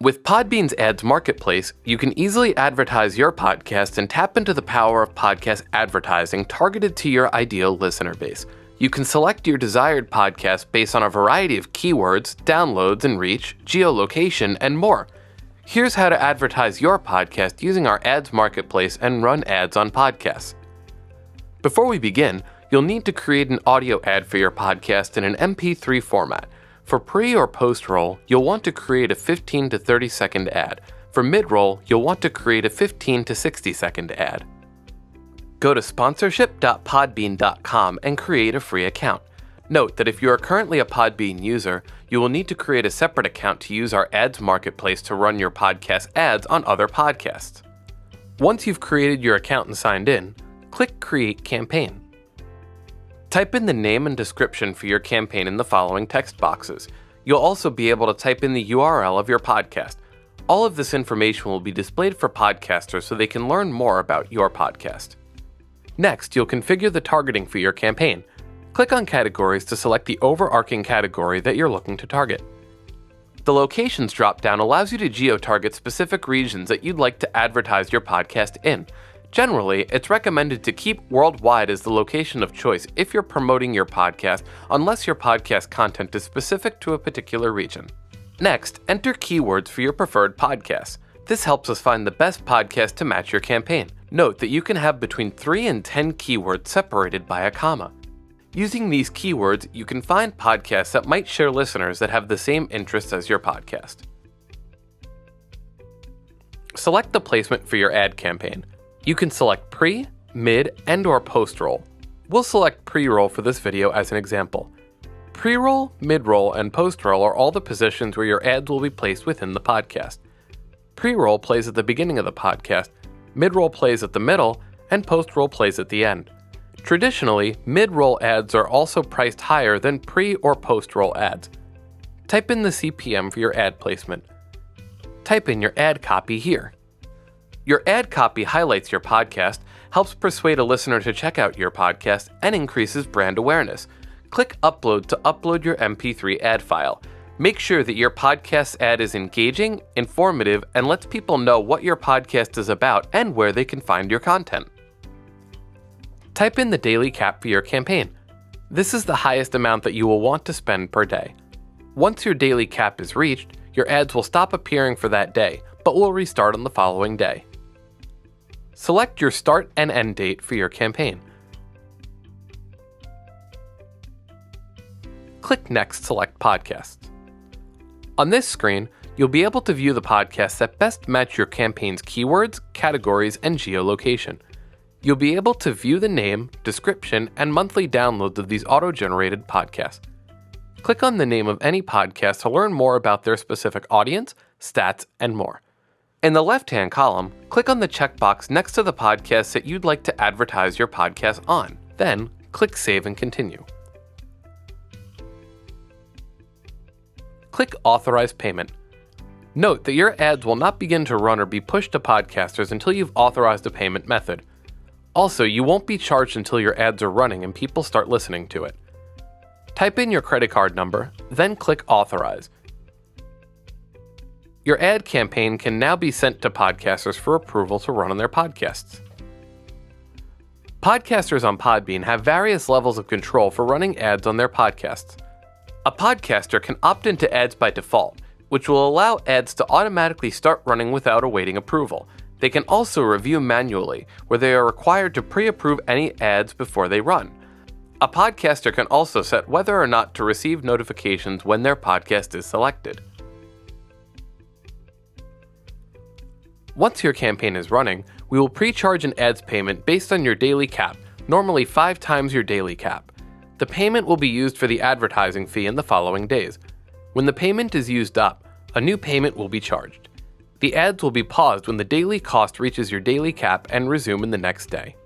With Podbean's Ads Marketplace, you can easily advertise your podcast and tap into the power of podcast advertising targeted to your ideal listener base. You can select your desired podcast based on a variety of keywords, downloads and reach, geolocation, and more. Here's how to advertise your podcast using our Ads Marketplace and run ads on podcasts. Before we begin, you'll need to create an audio ad for your podcast in an MP3 format. For pre or post roll, you'll want to create a 15 to 30 second ad. For mid roll, you'll want to create a 15 to 60 second ad. Go to sponsorship.podbean.com and create a free account. Note that if you are currently a Podbean user, you will need to create a separate account to use our Ads Marketplace to run your podcast ads on other podcasts. Once you've created your account and signed in, click Create Campaign. Type in the name and description for your campaign in the following text boxes. You'll also be able to type in the URL of your podcast. All of this information will be displayed for podcasters so they can learn more about your podcast. Next, you'll configure the targeting for your campaign. Click on Categories to select the overarching category that you're looking to target. The Locations drop-down allows you to geo-target specific regions that you'd like to advertise your podcast in. Generally, it's recommended to keep worldwide as the location of choice if you're promoting your podcast, unless your podcast content is specific to a particular region. Next, enter keywords for your preferred podcasts. This helps us find the best podcast to match your campaign. Note that you can have between 3 and 10 keywords separated by a comma. Using these keywords, you can find podcasts that might share listeners that have the same interests as your podcast. Select the placement for your ad campaign. You can select pre, mid, and/or post-roll. We'll select pre-roll for this video as an example. Pre-roll, mid-roll, and post-roll are all the positions where your ads will be placed within the podcast. Pre-roll plays at the beginning of the podcast, mid-roll plays at the middle, and post-roll plays at the end. Traditionally, mid-roll ads are also priced higher than pre- or post-roll ads. Type in the CPM for your ad placement. Type in your ad copy here. Your ad copy highlights your podcast, helps persuade a listener to check out your podcast, and increases brand awareness. Click Upload to upload your MP3 ad file. Make sure that your podcast ad is engaging, informative, and lets people know what your podcast is about and where they can find your content. Type in the daily cap for your campaign. This is the highest amount that you will want to spend per day. Once your daily cap is reached, your ads will stop appearing for that day, but will restart on the following day. Select your start and end date for your campaign. Click Next, select Podcasts. On this screen, you'll be able to view the podcasts that best match your campaign's keywords, categories, and geolocation. You'll be able to view the name, description, and monthly downloads of these auto-generated podcasts. Click on the name of any podcast to learn more about their specific audience, stats, and more. In the left-hand column, click on the checkbox next to the podcast that you'd like to advertise your podcast on. Then, click Save and Continue. Click Authorize Payment. Note that your ads will not begin to run or be pushed to podcasters until you've authorized a payment method. Also, you won't be charged until your ads are running and people start listening to it. Type in your credit card number, then click Authorize. Your ad campaign can now be sent to podcasters for approval to run on their podcasts. Podcasters on Podbean have various levels of control for running ads on their podcasts. A podcaster can opt into ads by default, which will allow ads to automatically start running without awaiting approval. They can also review manually, where they are required to pre-approve any ads before they run. A podcaster can also set whether or not to receive notifications when their podcast is selected. Once your campaign is running, we will pre-charge an ads payment based on your daily cap, normally 5 times your daily cap. The payment will be used for the advertising fee in the following days. When the payment is used up, a new payment will be charged. The ads will be paused when the daily cost reaches your daily cap and resume in the next day.